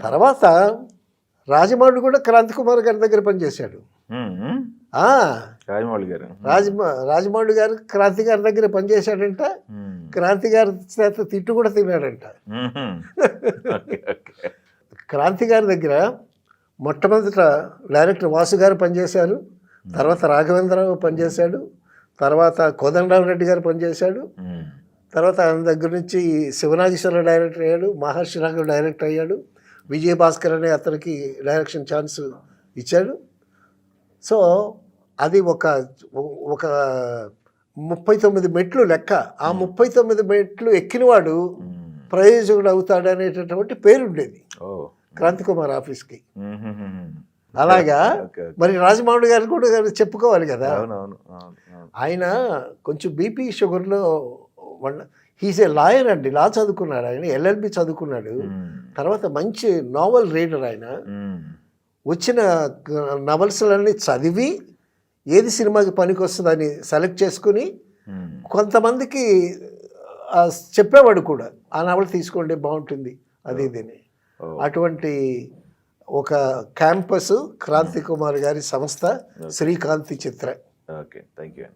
తర్వాత రాజమౌళి కూడా క్రాంతి కుమార్ గారి దగ్గర పనిచేశాడు. రాజమౌళి గారు రాజమౌళి గారు క్రాంతి గారి దగ్గర పనిచేశాడంట. క్రాంతి గారి చేత తిట్టు కూడా తిన్నాడంట. క్రాంతి గారి దగ్గర మొట్టమొదట డైరెక్టర్ వాసు గారు పనిచేశారు, తర్వాత రాఘవేంద్రరావు పనిచేశాడు, తర్వాత కోదండరామరెడ్డి గారు పనిచేశాడు, తర్వాత ఆయన దగ్గర నుంచి శివనాగేశ్వర డైరెక్టర్ అయ్యాడు, మహర్షి రాఘవ్ డైరెక్టర్ అయ్యాడు, విజయభాస్కర్ అనే అతనికి డైరెక్షన్ ఛాన్స్ ఇచ్చాడు. సో అది ఒక 39 మెట్లు లెక్క. ఆ 39 మెట్లు ఎక్కినవాడు ప్రయోజకుడు అవుతాడు అనేటటువంటి పేరుండేది క్రాంతి కుమార్ ఆఫీస్కి. అలాగా మరి రాజమౌళి గారు కూడా చెప్పుకోవాలి కదా. ఆయన కొంచెం బీపీ షుగర్లో హీస్ ఏ లాయర్ అండి, లా చదువుకున్నాడు ఆయన, ఎల్ఎల్బి చదువుకున్నాడు. తర్వాత మంచి నావెల్ రీడర్ ఆయన. వచ్చిన నవల్స్లన్నీ చదివి ఏది సినిమాకి పనికి వస్తుందని సెలెక్ట్ చేసుకుని కొంతమందికి చెప్పేవాడు కూడా, ఆ నవల తీసుకోండి బాగుంటుంది అది ఇదని. అటువంటి ఒక క్యాంపస్ క్రాంతి కుమార్ గారి సంస్థ Srikanthi Chitra. Okay, thank you.